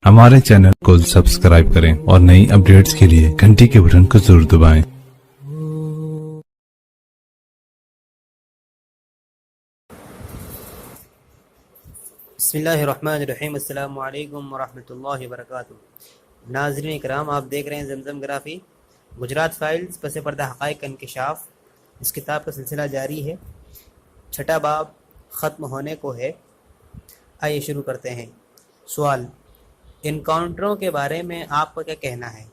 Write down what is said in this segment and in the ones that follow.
हमारे चैनल को सब्सक्राइब करें और नई अपडेट्स के लिए घंटी के बटन को जरूर दबाएं। बिस्मिल्लाहिर्रहमानिर्रहीम, अस्सलामु अलैकुम वरहमतुल्लाहि वबरकातुहू। नाज़रीन इकराम, आप देख रहे हैं ज़मज़म ग्राफी गुजरात फाइल्स पस पर्दा हक़ाइक़ का इंकशाफ। इस किताब का सिलसिला जारी है, छठा बाब ख़त्म होने को है। आइए शुरू करते हैं। सवाल, इनकाउंटरों के बारे में आपका क्या कहना है?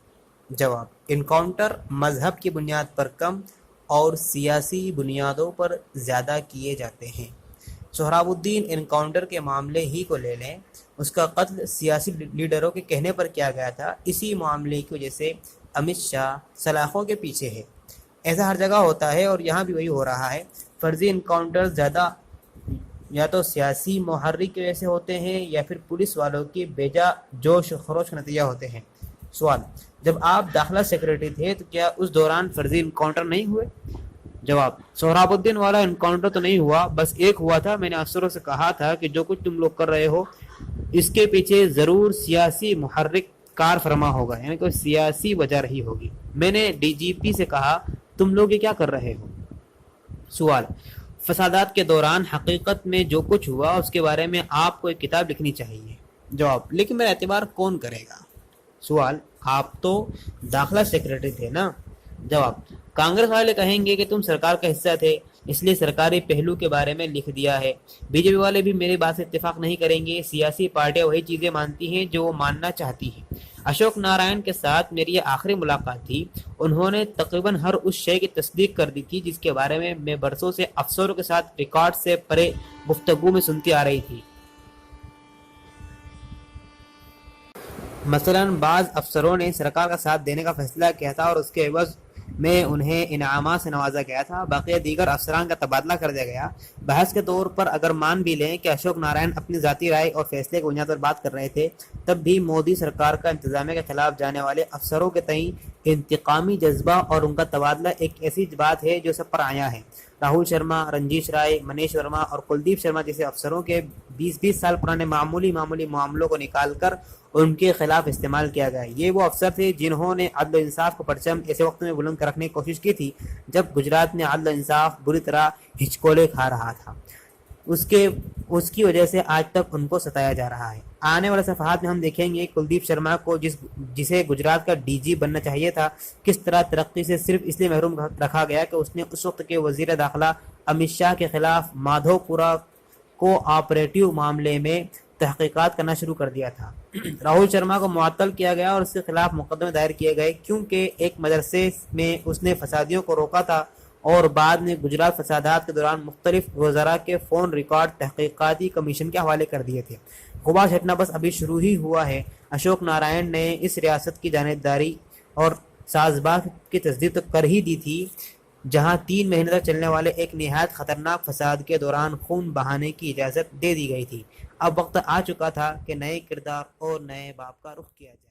जवाब, इनकाउंटर मज़हब की बुनियाद पर कम और सियासी बुनियादों पर ज़्यादा किए जाते हैं। सोहराबुद्दीन इनकाउंटर के मामले ही को ले लें, उसका कत्ल सियासी लीडरों के कहने पर किया गया था। इसी मामले की वजह से अमित शाह सलाखों के पीछे है। ऐसा हर जगह होता है और यहाँ भी वही हो रहा है। फर्जी इनकाउंटर ज़्यादा या तो सियासी मुहर्रिक की वजह से होते हैं या फिर पुलिस वालों की बेजा जोश खरोश का नतीजा होते हैं। सवाल, जब आप दाखिला सेक्रेटरी थे तो क्या उस दौरान फर्जी इनकाउंटर नहीं हुए? जवाब, सोहराबुद्दीन वाला इनकाउंटर तो नहीं हुआ, बस एक हुआ था। मैंने अफसरों से कहा था कि जो कुछ तुम लोग कर रहे हो इसके पीछे ज़रूर सियासी मुहर्रिक कार फरमा होगा, यानी कोई सियासी वजह रही होगी। मैंने डीजीपी से कहा, तुम लोग ये क्या कर रहे हो? सवाल, फसादात के दौरान हकीकत में जो कुछ हुआ उसके बारे में आपको एक किताब लिखनी चाहिए। जवाब, लेकिन मेरा एतबार कौन करेगा? सवाल, आप तो दाखिला सेक्रेटरी थे ना? जवाब, कांग्रेस वाले कहेंगे कि तुम सरकार का हिस्सा थे इसलिए सरकारी पहलू के बारे में लिख दिया है। बीजेपी वाले भी मेरी बात से इत्तेफाक नहीं करेंगे। सियासी पार्टियां वही चीज़ें मानती हैं जो वो मानना चाहती हैं। अशोक नारायण के साथ मेरी ये आखिरी मुलाकात थी। उन्होंने तकरीबन हर उस शय की तस्दीक कर दी थी जिसके बारे में मैं बरसों से अफसरों के साथ रिकॉर्ड से परे गुफ्तगू में सुनती आ रही थी। मसलन बाज़ अफसरों ने सरकार का साथ देने का फैसला किया था और उसके एवज में उन्हें इनामात से नवाजा गया था। बाकी दीगर अफसरान का तबादला कर दिया गया। बहस के तौर पर अगर मान भी लें कि अशोक नारायण अपनी ज़ाती राय और फैसले की बुनियाद पर बात कर रहे थे, तब भी मोदी सरकार का इंतजामिया के खिलाफ जाने वाले अफसरों के तई इंतकामी जज्बा और उनका तबादला एक ऐसी बात है जो सब पर आया है। राहुल शर्मा, रंजीश राय, मनीष वर्मा और कुलदीप शर्मा जैसे अफसरों के 20-20 साल पुराने मामूली मामलों को निकालकर उनके खिलाफ इस्तेमाल किया गया। ये वो अफसर थे जिन्होंने अदल इंसाफ को परचम ऐसे वक्त में बुलंद रखने की कोशिश की थी जब गुजरात में अदल इंसाफ बुरी तरह हिचकोले खा रहा था। उसकी वजह से आज तक उनको सताया जा रहा है। आने वाले सफहात में हम देखेंगे कुलदीप शर्मा को जिसे गुजरात का डीजी बनना चाहिए था, किस तरह तरक्की से सिर्फ इसलिए महरूम रखा गया कि उसने उस वक्त के वजीर दाखिला अमित शाह के खिलाफ माधोपुरा को ऑपरेटिव मामले में तहकीकात करना शुरू कर दिया था। राहुल शर्मा को मुअत्तल किया गया और उसके खिलाफ मुकदमे दायर किए गए क्योंकि एक मदरसे में उसने फसादियों को रोका था और बाद में गुजरात फसादात के दौरान मुख्तलिफ वज़रा के फ़ोन रिकॉर्ड तहकीकाती कमीशन के हवाले कर दिए थे। गुबार छटना बस अभी शुरू ही हुआ है। अशोक नारायण ने इस रियासत की जानिबदारी और साजबाज की तस्दीक तो कर ही दी थी, जहां 3 महीने तक चलने वाले एक निहायत खतरनाक फसाद के दौरान खून बहाने की इजाज़त दे दी गई थी। अब वक्त आ चुका था कि नए किरदार और नए बाप का रुख किया जाए।